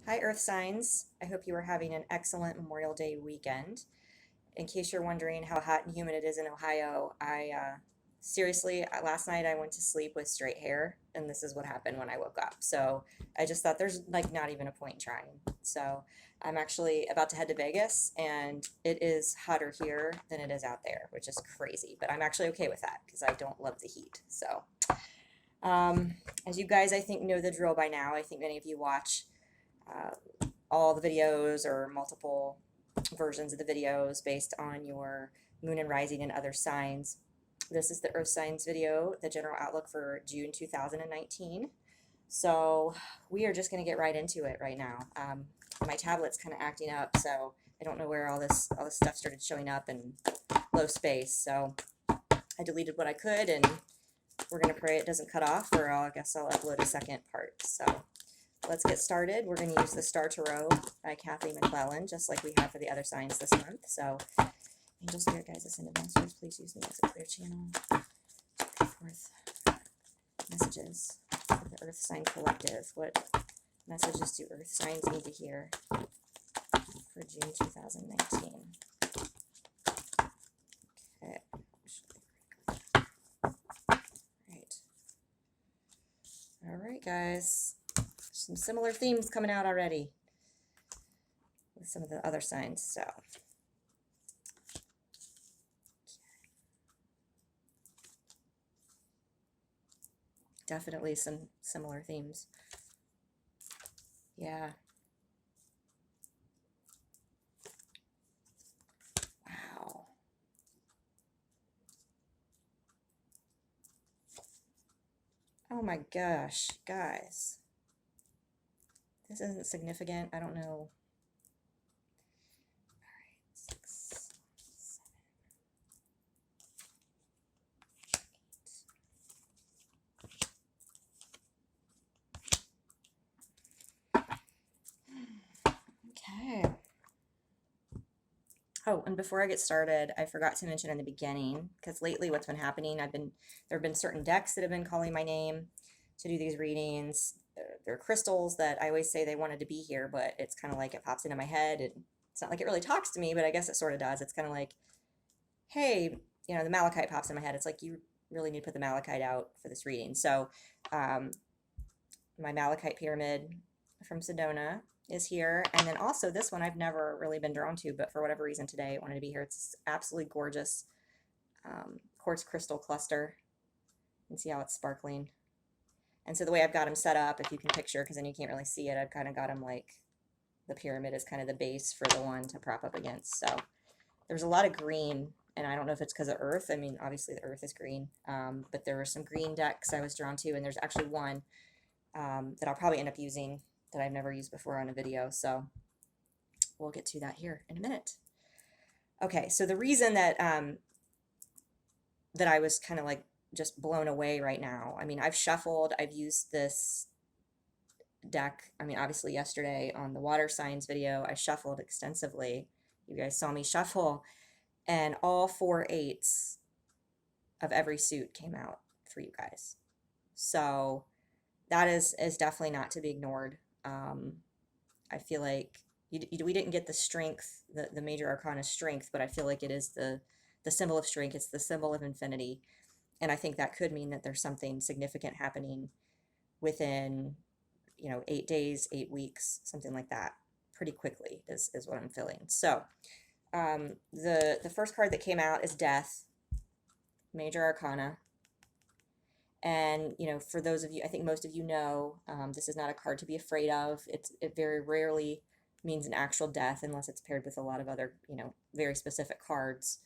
Hi, Earth Signs. I hope you are having an excellent Memorial Day weekend. In case you're wondering how hot and humid it is in Ohio, last night I went to sleep with straight hair, and this is what happened when I woke up. So I just thought there's like not even a point trying. So I'm actually about to head to Vegas, and it is hotter here than it is out there, which is crazy. But I'm actually okay with that because I don't love the heat. Um, as you guys, I think, know the drill by now, I think many of you watch all the videos or multiple versions of the videos based on your moon and rising and other signs. This is the Earth Signs video, the general outlook for June 2019. So we are just going to get right into it right now. My tablet's kind of acting up, so I don't know where all this stuff started showing up in low space. So I deleted what I could, and we're going to pray it doesn't cut off, or I guess I'll upload a second part. So let's get started. We're going to use the Star Tarot by Kathy McClellan, just like we have for the other signs this month. So, Angel Spirit Guides, Ascended Masters, please use me as a clear channel to bring forth messages for the Earth Sign Collective. What messages do Earth Signs need to hear for June 2019? Okay. Right. All right, guys. Some similar themes coming out already with some of the other signs. So, definitely some similar themes. Yeah. Wow. Oh my gosh, guys. This isn't significant. I don't know. All right, 6, 7, 8. Okay. Oh, and before I get started, I forgot to mention in the beginning, because lately what's been happening, there have been certain decks that have been calling my name to do these readings. There are crystals that I always say they wanted to be here, but it's kind of like it pops into my head. It's not like it really talks to me, but I guess it sort of does. It's kind of like, hey, the malachite pops in my head. It's like you really need to put the malachite out for this reading. So, um, my malachite pyramid from Sedona is here. And then also this one I've never really been drawn to, but for whatever reason today it wanted to be here. It's absolutely gorgeous quartz crystal cluster. You can see how it's sparkling. And so the way I've got them set up, if you can picture, because then you can't really see it, I've kind of got them like the pyramid is kind of the base for the one to prop up against. So there's a lot of green, and I don't know if it's because of earth. I mean, obviously the earth is green, but there were some green decks I was drawn to, and there's actually one that I'll probably end up using that I've never used before on a video. So we'll get to that here in a minute. Okay, so the reason that I was kind of like just blown away right now. I mean, I've shuffled, I've used this deck. I mean, obviously yesterday on the water signs video, I shuffled extensively. You guys saw me shuffle, and all 4 8s of every suit came out for you guys. So that is definitely not to be ignored. I feel like we didn't get the strength, the major arcana strength, but I feel like it is the symbol of strength. It's the symbol of infinity, and I think that could mean that there's something significant happening within 8 days, 8 weeks, something like that, pretty quickly is what I'm feeling. So the first card that came out is Death, major arcana. And, for those of you, I think most of you know, this is not a card to be afraid of. It very rarely means an actual death unless it's paired with a lot of other, very specific cards.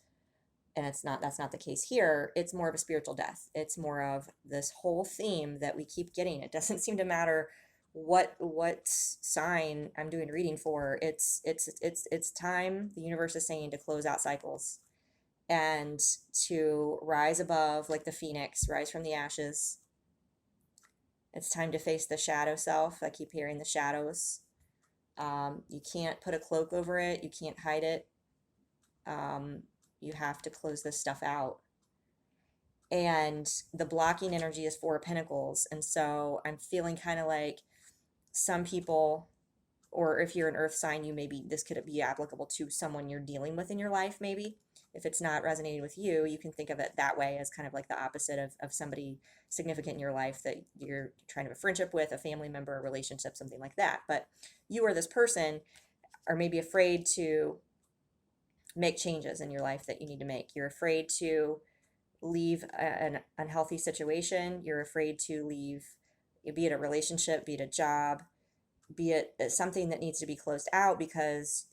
And that's not the case here. It's more of a spiritual death. It's more of this whole theme that we keep getting. It doesn't seem to matter what sign I'm doing a reading for. It's time. The universe is saying to close out cycles and to rise above, like the phoenix, rise from the ashes. It's time to face the shadow self. I keep hearing the shadows. You can't put a cloak over it. You can't hide it. You have to close this stuff out. And the blocking energy is 4 of Pentacles. And so I'm feeling kind of like some people or if you're an earth sign, you maybe this could be applicable to someone you're dealing with in your life, maybe. If it's not resonating with you, you can think of it that way, as kind of like the opposite of somebody significant in your life that you're trying to have a friendship with, a family member, a relationship, something like that. But you or this person are maybe afraid to make changes in your life that you need to make. You're afraid to leave an unhealthy situation. You're afraid to leave, be it a relationship, be it a job, be it something that needs to be closed out, because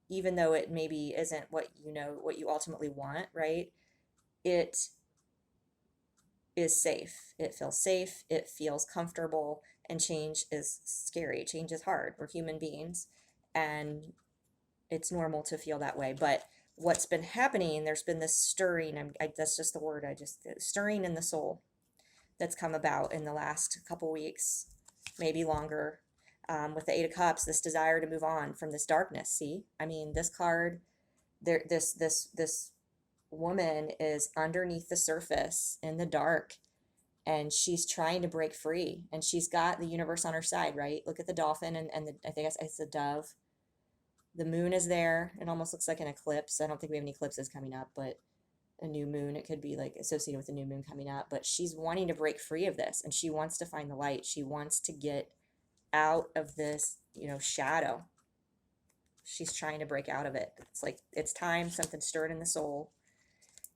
even though it maybe isn't what you know, what you ultimately want, right? It is safe. It feels safe. It feels comfortable. And change is scary. Change is hard. We're human beings, and it's normal to feel that way. But what's been happening, there's been this stirring. That's just the word. Stirring in the soul that's come about in the last couple weeks, maybe longer. With the Eight of Cups, this desire to move on from this darkness. See, I mean, this card, this woman is underneath the surface in the dark, and she's trying to break free, and she's got the universe on her side, right? Look at the dolphin, and I think it's a dove. The moon is there. It almost looks like an eclipse. I don't think we have any eclipses coming up, but a new moon, it could be like associated with a new moon coming up. But she's wanting to break free of this, and she wants to find the light. She wants to get out of this, shadow. She's trying to break out of it. It's like it's time, something stirred in the soul,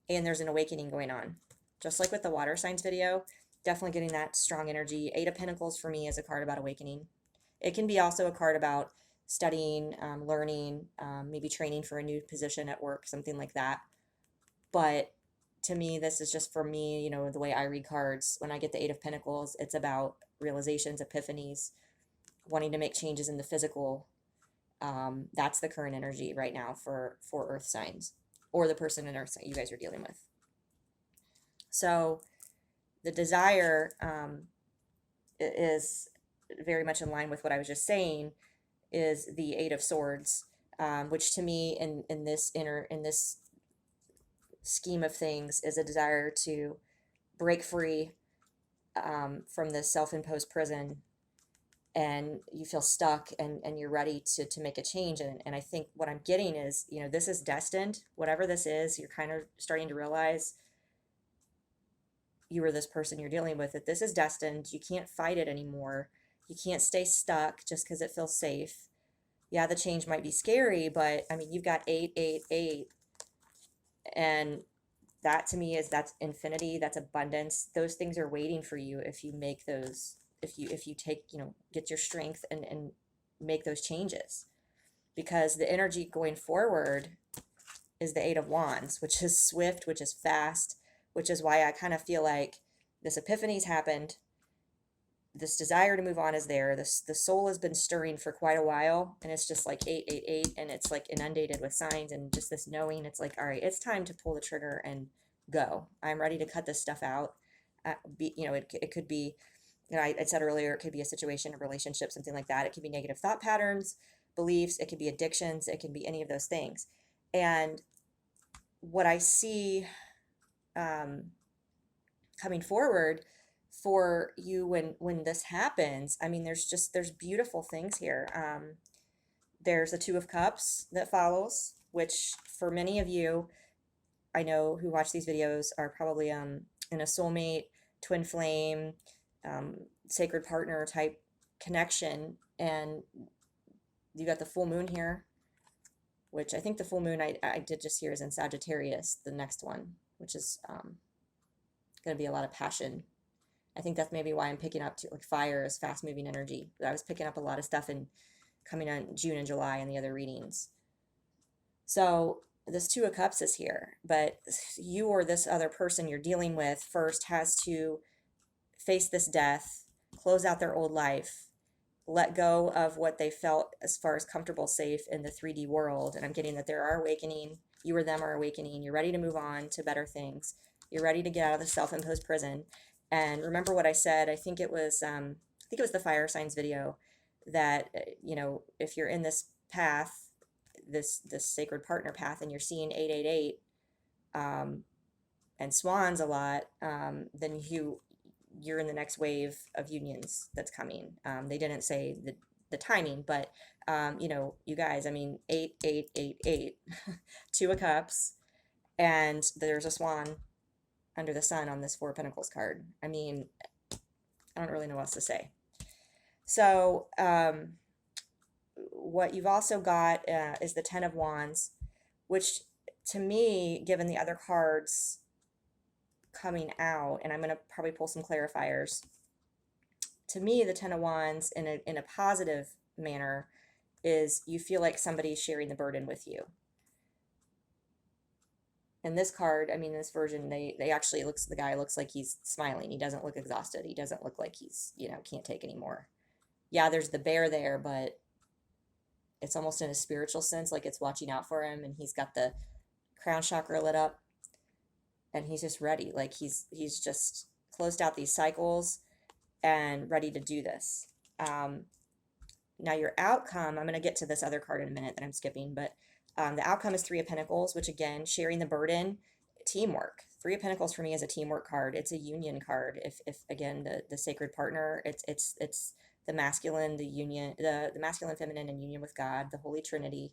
and there's an awakening going on. Just like with the water signs video, definitely getting that strong energy. Eight of Pentacles for me is a card about awakening. It can be also a card about studying, learning, maybe training for a new position at work, something like that. But to me, this is just for me, the way I read cards. When I get the Eight of Pentacles, it's about realizations, epiphanies, wanting to make changes in the physical. That's the current energy right now for earth signs, or the person in earth sign you guys are dealing with. So the desire is very much in line with what I was just saying, is the Eight of Swords, which to me in this scheme of things is a desire to break free from this self-imposed prison, and you feel stuck, and you're ready to make a change. And I think what I'm getting is, this is destined. Whatever this is, you're kind of starting to realize, you or this person you're dealing with, that this is destined. You can't fight it anymore. You can't stay stuck just because it feels safe. Yeah, the change might be scary, but I mean, you've got 888, and that to me that's infinity, that's abundance. Those things are waiting for you if you make those, if you take, get your strength and make those changes. Because the energy going forward is the Eight of Wands, which is swift, which is fast, which is why I kind of feel like this epiphany's happened. This desire to move on is there. The soul has been stirring for quite a while, and it's just like 888, and it's like inundated with signs and just this knowing. It's like, all right, it's time to pull the trigger and go. I'm ready to cut this stuff out. It could be, I said earlier, it could be a situation, a relationship, something like that. It could be negative thought patterns, beliefs. It could be addictions. It can be any of those things. And what I see coming forward for you when this happens, I mean, there's beautiful things here. There's the Two of Cups that follows, which for many of you, I know, who watch these videos are probably in a soulmate, twin flame, sacred partner type connection. And you got the full moon here, which I think the full moon I did just hear is in Sagittarius, the next one, which is going to be a lot of passion. I think that's maybe why I'm picking up like fire is fast moving energy. I was picking up a lot of stuff in coming on June and July in the other readings. So this Two of Cups is here, but you or this other person you're dealing with first has to face this death, close out their old life, let go of what they felt as far as comfortable, safe in the 3D world. And I'm getting that there are awakening. You or them are awakening. You're ready to move on to better things. You're ready to get out of the self-imposed prison. And remember what I said, I think it was the fire signs video, that, if you're in this path, this sacred partner path, and you're seeing 888 and swans a lot, then you're in the next wave of unions that's coming. They didn't say the timing, but you know, you guys, I mean, 8, 8, 8, 8, 2 of Cups, and there's a swan under the sun on this Four of Pentacles card. I mean, I don't really know what else to say. So, what you've also got is the Ten of Wands, which to me, given the other cards coming out, and I'm going to probably pull some clarifiers, to me, the Ten of Wands in a positive manner is you feel like somebody's sharing the burden with you. In this card, I mean, this version, they actually the guy looks like he's smiling. He doesn't look exhausted. He doesn't look like he's, you know, can't take anymore. Yeah, there's the bear there, but it's almost in a spiritual sense, like it's watching out for him, and he's got the crown chakra lit up, and he's just ready. Like he's just closed out these cycles and ready to do this. Now your outcome, I'm going to get to this other card in a minute that I'm skipping, but the outcome is Three of Pentacles, which again, sharing the burden, teamwork. Three of Pentacles for me is a teamwork card. It's a union card. If again, the sacred partner, it's the masculine, the union, the masculine, feminine, and union with God, the Holy Trinity.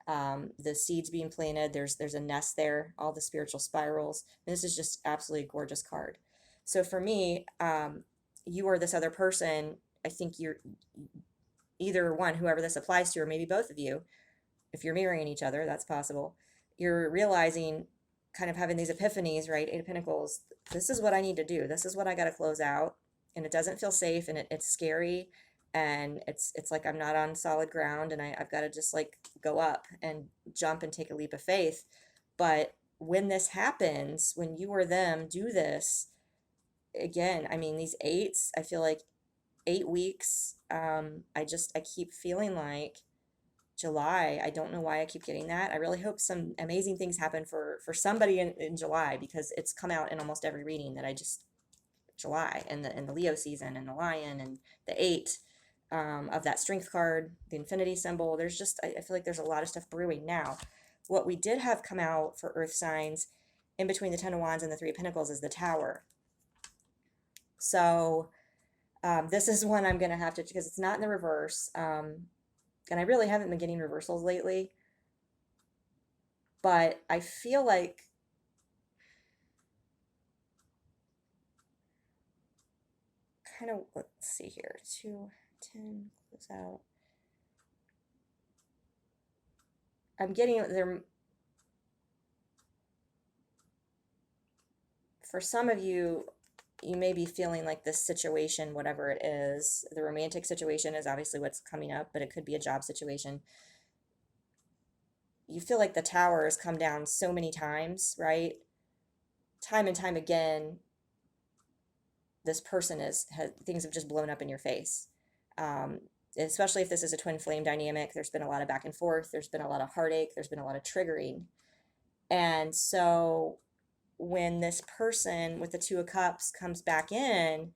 The seeds being planted, there's a nest there, all the spiritual spirals. And this is just absolutely a gorgeous card. So for me, you or this other person, I think you're either one, whoever this applies to, or maybe both of you, if you're mirroring each other, that's possible. You're realizing, kind of having these epiphanies, right? Eight of Pentacles, this is what I need to do. This is what I got to close out. And it doesn't feel safe, and it's scary. And it's like I'm not on solid ground, and I've got to just like go up and jump and take a leap of faith. But when this happens, when you or them do this, again, I mean, these eights, I feel like 8 weeks. I keep feeling like July. I don't know why I keep getting that. I really hope some amazing things happen for somebody in July, because it's come out in almost every reading that July, and the Leo season, and the Lion, and the 8 of that Strength card, the infinity symbol. There's just, I feel like there's a lot of stuff brewing now. What we did have come out for Earth signs in between the Ten of Wands and the Three of Pentacles is the Tower. So this is one I'm going to have to, because it's not in the reverse. And I really haven't been getting reversals lately. But I feel like kind of, let's see here, 2, 10, close out. I'm getting there. For some of you, you may be feeling like this situation, whatever it is, the romantic situation is obviously what's coming up, but it could be a job situation. You feel like the Tower has come down so many times, right? Time and time again, this person things have just blown up in your face. Especially if this is a twin flame dynamic, there's been a lot of back and forth, there's been a lot of heartache, there's been a lot of triggering. And so when this person with the Two of Cups comes back in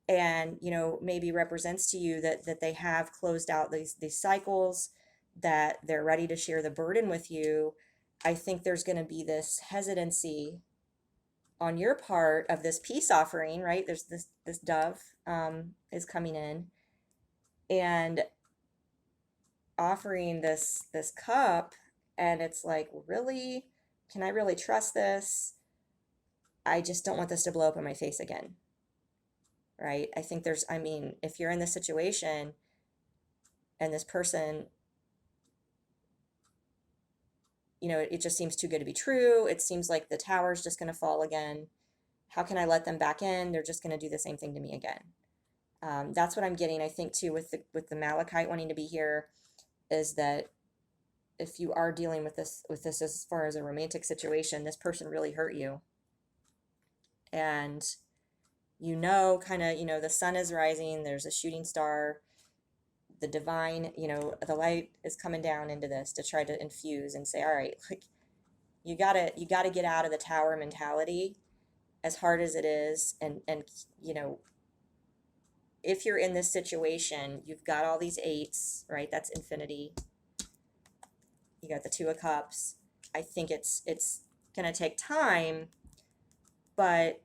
and, you know, maybe represents to you that they have closed out these cycles, that they're ready to share the burden with you, I think there's going to be this hesitancy on your part of this peace offering, right? There's this dove is coming in and offering this cup, and it's like, really? Can I really trust this? I just don't want this to blow up in my face again, right? I think I mean, if you're in this situation and this person, you know, it just seems too good to be true. It seems like the Tower's just going to fall again. How can I let them back in? They're just going to do the same thing to me again. That's what I'm getting, I think, too, with the Malachite wanting to be here, is that if you are dealing with this as far as a romantic situation, this person really hurt you. And you know, kind of, you know, the sun is rising, there's a shooting star, the divine, you know, the light is coming down into this to try to infuse and say, all right, like, you gotta get out of the Tower mentality, as hard as it is. And you know, if you're in this situation, you've got all these eights, right? That's infinity. You got the Two of Cups. I think it's going to take time, but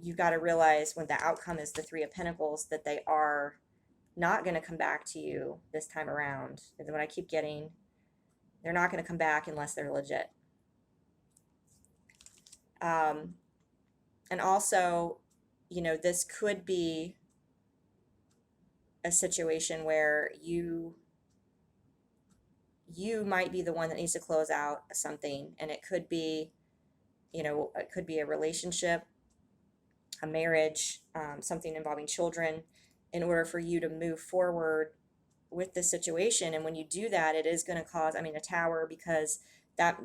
you got to realize when the outcome is the Three of Pentacles that they are not going to come back to you this time around. And what I keep getting, they're not going to come back unless they're legit. And also, you know, this could be a situation where you might be the one that needs to close out something, and it could be, you know, it could be a relationship, a marriage, something involving children, in order for you to move forward with this situation. And when you do that, it is going to cause, I mean, a tower, because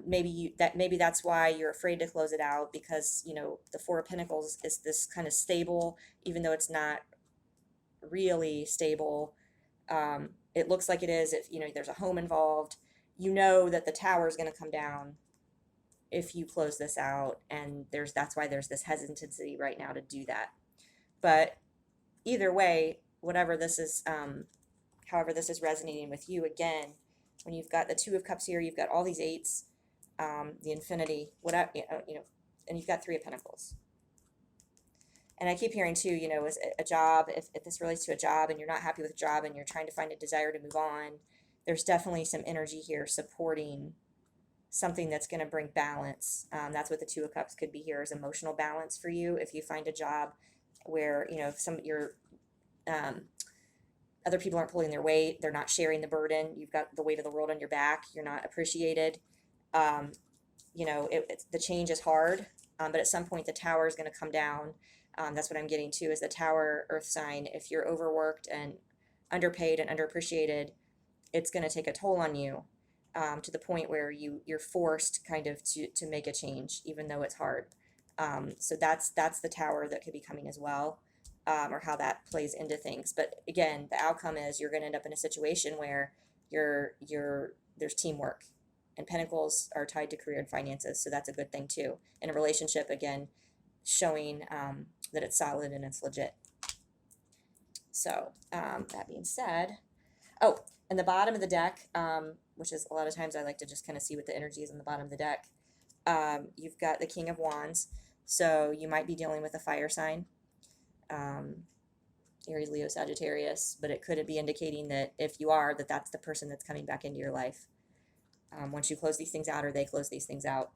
maybe that's why you're afraid to close it out, because, you know, the Four of Pentacles is this kind of stable, even though it's not really stable. It looks like it is if, you know, there's a home involved. You know that the tower is going to come down if you close this out, and that's why there's this hesitancy right now to do that. But either way, whatever this is, however this is resonating with you, again, when you've got the Two of Cups here, you've got all these eights, the infinity, whatever, you know, and you've got Three of Pentacles. And I keep hearing too, you know, is a job, if this relates to a job and you're not happy with a job and you're trying to find a desire to move on, there's definitely some energy here supporting something that's going to bring balance. That's what the Two of Cups could be here, is emotional balance for you. If you find a job where, you know, other people aren't pulling their weight, they're not sharing the burden, you've got the weight of the world on your back, you're not appreciated. You know, the change is hard, but at some point the tower is going to come down. That's what I'm getting to, is the Tower, Earth sign. If you're overworked and underpaid and underappreciated, it's going to take a toll on you, to the point where you're forced kind of to make a change, even though it's hard. So that's the Tower that could be coming as well, or how that plays into things. But again, the outcome is you're going to end up in a situation where there's teamwork, and Pentacles are tied to career and finances, so that's a good thing too. In a relationship, again, showing that it's solid and it's legit. So that being said, oh, and the bottom of the deck, which is a lot of times I like to just kind of see what the energy is on the bottom of the deck. You've got the King of Wands, so you might be dealing with a fire sign, Aries, Leo, Sagittarius, but it could be indicating that if you are, that's the person that's coming back into your life. Once you close these things out, or they close these things out.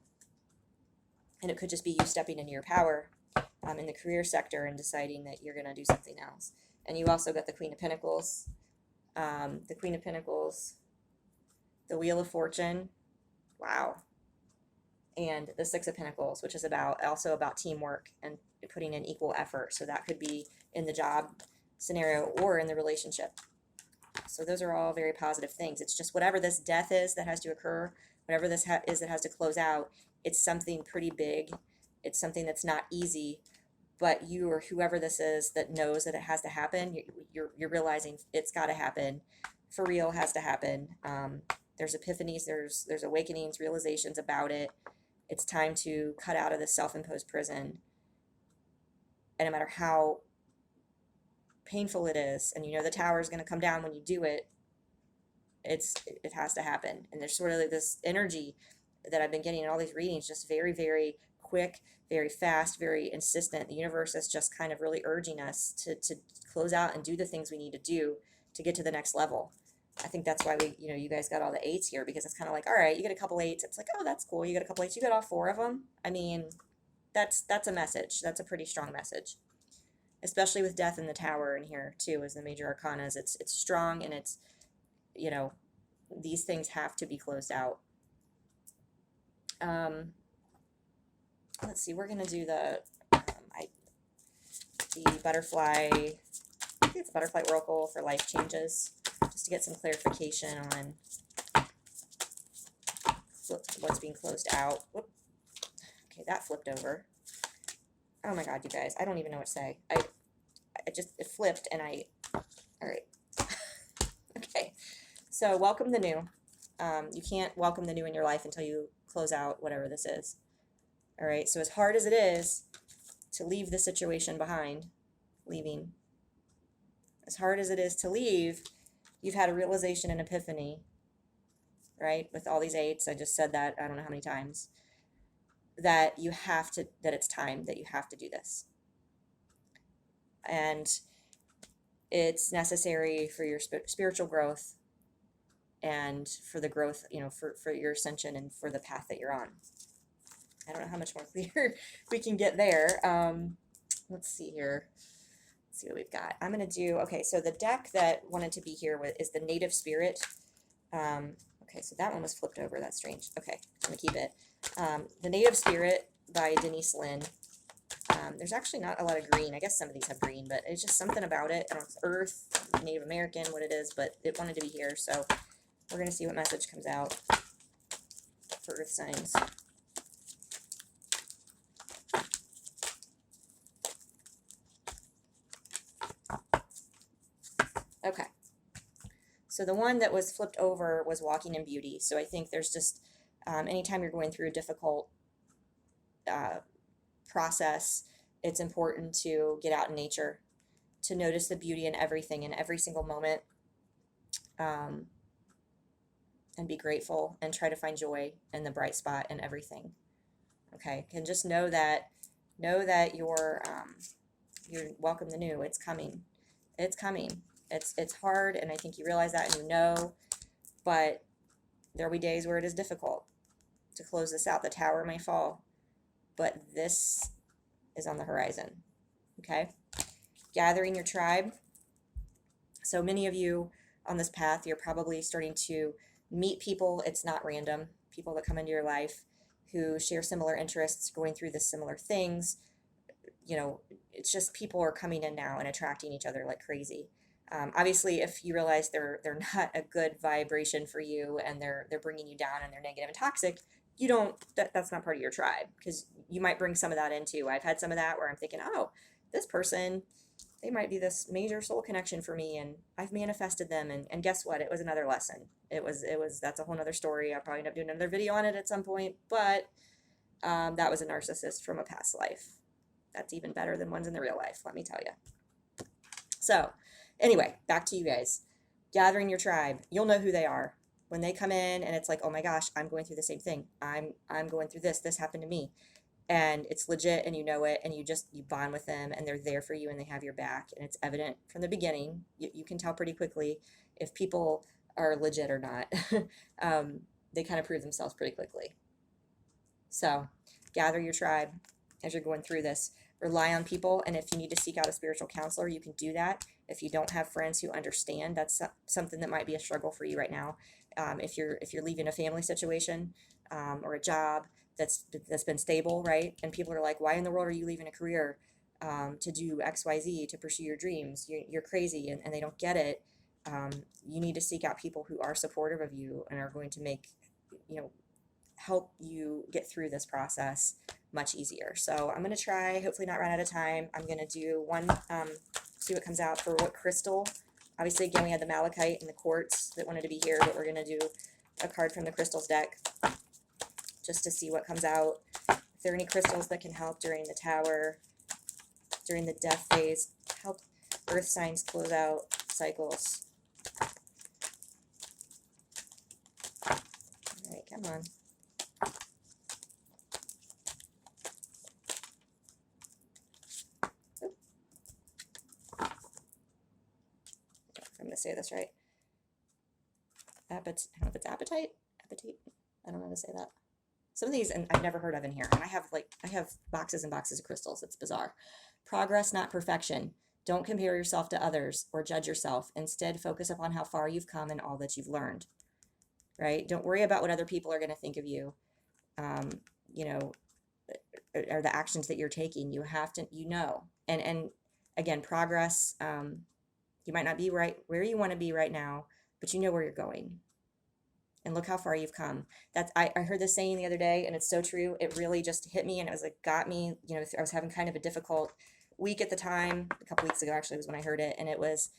And it could just be you stepping into your power in the career sector and deciding that you're going to do something else. And you also got the Queen of Pentacles, the Queen of Pentacles, the Wheel of Fortune, wow, and the Six of Pentacles, which is also about teamwork and putting in equal effort. So that could be in the job scenario or in the relationship. So those are all very positive things. It's just whatever this death is that has to occur, whatever this is that has to close out, it's something pretty big. It's something that's not easy, but you, or whoever this is that knows that it has to happen, you're realizing it's got to happen. For real, has to happen. There's epiphanies, there's awakenings, realizations about it. It's time to cut out of this self-imposed prison. And no matter how painful it is, and you know the tower is going to come down when you do it, it has to happen. And there's sort of like this energy that I've been getting in all these readings, just very, very quick, very fast, very insistent. The universe is just kind of really urging us to close out and do the things we need to do to get to the next level. I think that's why you guys got all the eights here, because it's kind of like, all right, you get a couple eights. It's like, oh, that's cool. You got a couple eights. You got all four of them. I mean, that's a message. That's a pretty strong message, especially with death in the tower in here too, as the major arcanas. It's strong, and it's, you know, these things have to be closed out. Let's see, we're going to do the butterfly, I think it's butterfly oracle for life changes, just to get some clarification on what's being closed out. Whoop. Okay, that flipped over. Oh my God, you guys, I don't even know what to say. It flipped, and all right. Okay, so welcome the new. You can't welcome the new in your life until you close out whatever this is. All right, so as hard as it is to leave the situation behind, as hard as it is to leave, you've had a realization and epiphany, right? With all these eights, I just said that I don't know how many times, that it's time, that you have to do this. and it's necessary for your spiritual growth and for the growth, for your ascension and for the path that you're on. I don't know how much more clear we can get there. Let's see here. Let's see what we've got. I'm going to do, okay, so the deck that wanted to be here is the Native Spirit. Okay, so that one was flipped over. That's strange. Okay, I'm going to keep it. The Native Spirit by Denise Linn. There's actually not a lot of green. I guess some of these have green, but it's just something about it. I don't know if it's Earth, Native American, what it is, but it wanted to be here. So we're going to see what message comes out for Earth signs. Okay. So the one that was flipped over was Walking in Beauty. So I think there's just, anytime you're going through a difficult process, it's important to get out in nature, to notice the beauty in everything, in every single moment, and be grateful and try to find joy in the bright spot in everything. Okay, and just know that you're welcome the new. It's coming. It's coming. It's hard, and I think you realize that, and but there'll be days where it is difficult to close this out. The tower may fall, but this is on the horizon. Okay? Gathering your tribe. So many of you on this path, you're probably starting to meet people. It's not random. People that come into your life who share similar interests, going through the similar things. It's just people are coming in now and attracting each other like crazy. Obviously, if you realize they're not a good vibration for you, and they're bringing you down, and they're negative and toxic, that's not part of your tribe, because you might bring some of that into. I've had some of that where I'm thinking, oh, this person, they might be this major soul connection for me, and I've manifested them, and guess what? It was another lesson. That's a whole nother story. I'll probably end up doing another video on it at some point, but that was a narcissist from a past life. That's even better than ones in the real life, let me tell you. So anyway, back to you guys. Gathering your tribe. You'll know who they are. When they come in and it's like, oh my gosh, I'm going through the same thing. I'm going through this. This happened to me. And it's legit, and you know it, and you bond with them, and they're there for you, and they have your back. And it's evident from the beginning. You can tell pretty quickly if people are legit or not. They kind of prove themselves pretty quickly. So gather your tribe as you're going through this. Rely on people, and if you need to seek out a spiritual counselor, you can do that. If you don't have friends who understand, that's something that might be a struggle for you right now. If you're leaving a family situation, or a job that's been stable, right? And people are like, why in the world are you leaving a career to do XYZ, to pursue your dreams? You're crazy, and they don't get it. You need to seek out people who are supportive of you and are going to make, help you get through this process much easier. So I'm going to try, hopefully not run out of time. I'm going to do one, see what comes out for what crystal. Obviously, again, we had the malachite and the quartz that wanted to be here, but we're going to do a card from the crystals deck just to see what comes out. If there are any crystals that can help during the tower, during the death phase, help earth signs close out cycles. All right, come on. I'm going to say this right. I don't know if it's appetite. I don't know how to say that. Some of these, and I've never heard of in here. And I have boxes and boxes of crystals. It's bizarre. Progress, not perfection. Don't compare yourself to others or judge yourself. Instead, focus upon how far you've come and all that you've learned. Right? Don't worry about what other people are going to think of you. Or the actions that you're taking. You have to, and again, progress. You might not be right where you want to be right now, but you know where you're going. And look how far you've come. I heard this saying the other day, and it's so true. It really just hit me, and it was like, got me. I was having kind of a difficult week at the time. A couple weeks ago, actually, was when I heard it. And it was,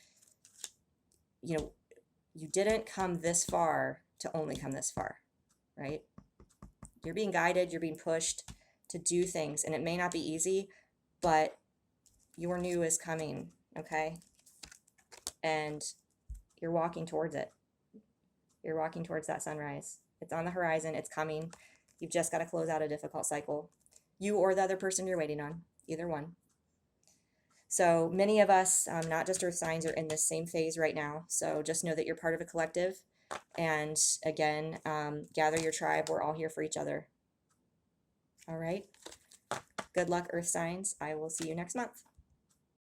you didn't come this far to only come this far, right? You're being guided, you're being pushed to do things, and it may not be easy, but your new is coming, okay? And you're walking towards it. You're walking towards that sunrise. It's on the horizon. It's coming. You've just got to close out a difficult cycle. You or the other person you're waiting on. Either one. So many of us, not just earth signs, are in this same phase right now. So just know that you're part of a collective. And again, gather your tribe. We're all here for each other. All right. Good luck, earth signs. I will see you next month.